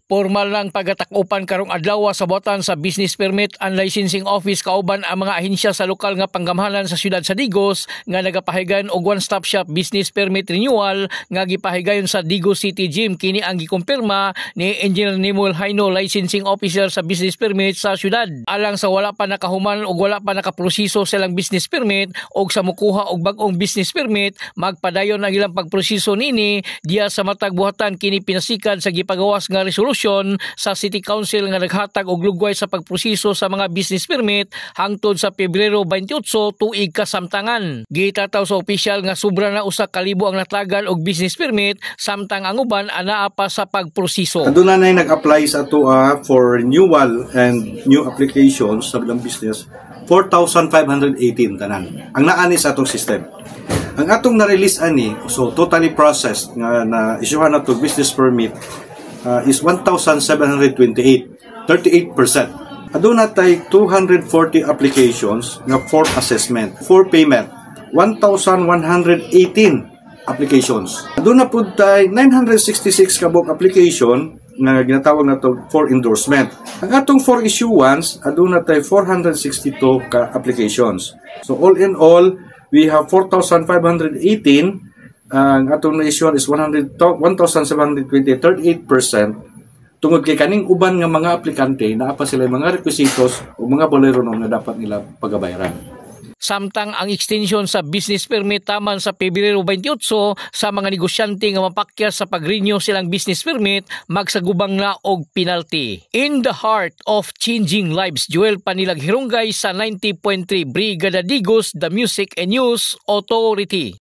Formal ng pagatakupan karong adlaw sa buhatan sa Business Permit and Licensing Office kauban ang mga ahensya sa lokal nga panggamhanan sa siyudad sa Digos nga nagapahigayon og one-stop shop business permit renewal nga gipahigayon sa Digos City Gym. Kini ang gikumpirma ni Engineer Nimul Haino, Licensing Officer sa Business Permit sa siyudad. Alang sa wala pa nakahuman o wala pa nakaproseso silang business permit o sa mukuha og bag-ong business permit, magpadayon ang ilang pagproseso nini diya sa matag buhatan. Kini pinasikan sa gipagawas nga resolution sa City Council nga naghatag og lugway sa pagproseso sa mga business permit hangtod sa Pebrero 28 tuig kasamtangan. Gitataw sa opisyal nga sobra na usa ka libo ang natagan og business permit samtang ang uban anaa pa sa pagproseso. Aduna nay nag-apply sa ato for renewal and new applications sa bilang business 4,518 tanan. Ang naani sa atong system. Ang atong na-release ani, so totally processed nga na-issuehan na to business permit is 1,728, 38%. Aduna tay 240 applications nga for assessment, for payment, 1,118 applications. Aduna pud tay 966 kabok application nga ginatawag na to for endorsement. Ang atong for issuance, aduna tay 462 ka applications. So all in all, we have 4,518. Ang atong na-issue is 1,720, 38%. Tungod kay kaning uban nga mga aplikante, naa pa sila mga requisitos o mga bolero na dapat nila pagabayaran. Samtang ang extension sa business permit taman sa Pebrero 28 sa mga negosyante nga mapakyas sa pag-renew silang business permit, magsagubang na og penalty. In the heart of changing lives, Joel Panilag Hirunggay sa 90.3 Brigada Digos, The Music and News Authority.